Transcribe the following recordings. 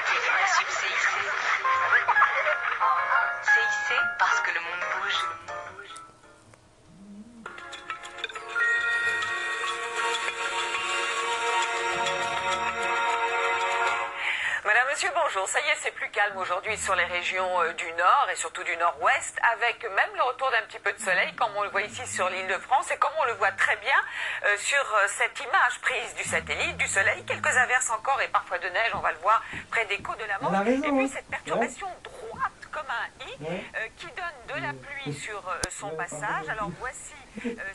puis le principe CIC. CIC parce que le monde bouge. Madame, monsieur, bonjour. Ça y est, c'est plus calme aujourd'hui sur les régions du nord et surtout du nord-ouest, avec même le retour d'un petit peu de soleil, comme on le voit ici sur l'île de France et comme on le voit très bien sur cette image prise du satellite, du soleil. Quelques averses encore et parfois de neige, on va le voir près des Côts de la Manche. Et puis cette perturbation droite comme un I qui donne de la pluie sur son passage. Alors voici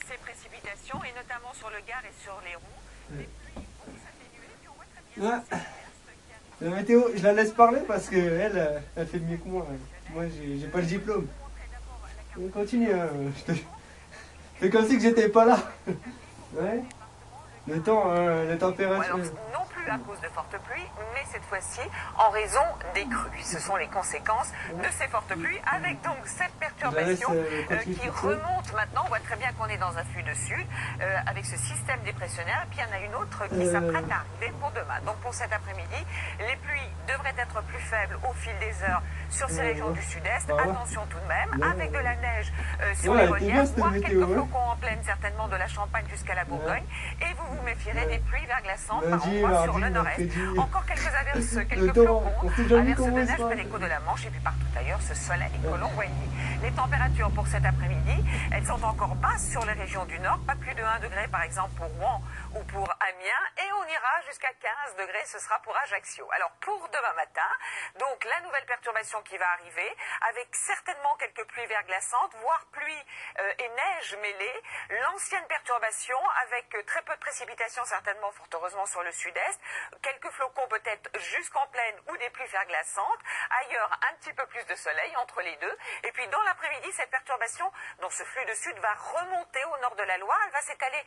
ces précipitations et notamment sur le Gard et sur les Ronds. Les pluies vont s'atténuer, puis on voit très bien. La météo, je la laisse parler parce qu'elle elle fait mieux que moi. Moi, j'ai pas le diplôme. On continue, hein. Fais comme si que j'étais pas là. Ouais. Le temps, la température. Alors, non plus à cause de fortes pluies, mais cette fois-ci en raison des crues. Ce sont les conséquences de ces fortes pluies, avec donc cette perturbation qui remonte maintenant. On voit très bien qu'on est dans un flux de sud, avec ce système dépressionnaire. Et puis il y en a une autre qui s'apprête à arriver pour demain. Donc pour cet après-midi, les pluies devraient être plus faibles au fil des heures sur ces régions du sud-est. Attention tout de même, avec de la neige sur les reliefs, voire quelques flocons en plaine, certainement de la Champagne jusqu'à la Bourgogne. Et vous vous méfierez des pluies verglaçantes par endroits sur le nord-est. Encore quelques averses, quelques flocons, averses de neige près des Côts de la Manche et puis partout ailleurs ce soleil que l'on voyait. Les températures pour cet après-midi, elles sont encore basses sur les régions du nord, pas plus de 1 degré par exemple pour Rouen ou pour Amiens, et on ira jusqu'à 15 degrés, ce sera pour Ajaccio. Alors pour demain matin, donc la nouvelle perturbation qui va arriver, avec certainement quelques pluies verglaçantes, voire pluie et neige mêlées, l'ancienne perturbation avec très peu de précipitations certainement, fort heureusement sur le sud-est, quelques flocons peut-être jusqu'en plaine ou des pluies verglaçantes, ailleurs un petit peu plus de soleil entre les deux, et puis dans l'après-midi, cette perturbation, dans ce flux de sud, va remonter au nord de la Loire, elle va s'étaler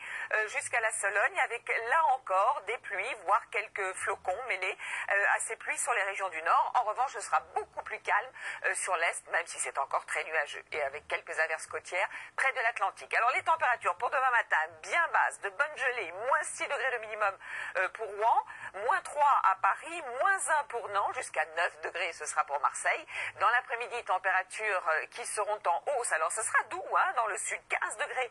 jusqu'à la Sologne, avec là encore des pluies, voire quelques flocons mêlés à ces pluies sur les régions du nord. En revanche, ce sera beaucoup plus calme sur l'est, même si c'est encore très nuageux, et avec quelques averses côtières près de l'Atlantique. Alors les températures pour demain matin, bien basses, de bonnes gelées, moins 6 degrés de minimum pour Rouen, moins 3 à Paris, moins 1 pour Nantes, jusqu'à 9 degrés, ce sera pour Marseille. Dans l'après-midi, températures qui seront en hausse, alors ce sera doux dans le sud, 15 degrés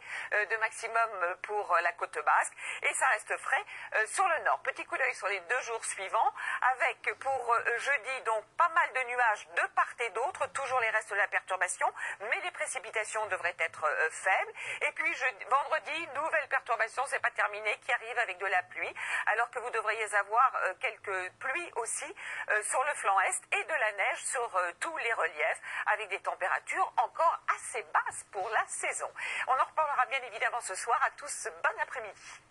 de maximum pour la côte basque, et ça reste frais sur le nord. Petit coup d'œil sur les 2 jours suivants, avec pour jeudi donc pas mal de nuages de part et d'autre, toujours les restes de la perturbation, mais les précipitations devraient être faibles. Et puis vendredi, nouvelle perturbation, c'est pas terminé, qui arrive avec de la pluie, alors que vous devriez avoir quelques pluies aussi sur le flanc est et de la neige sur tous les reliefs, avec des températures encore assez basses pour la saison. On en reparlera bien évidemment ce soir. À tous, bon après-midi.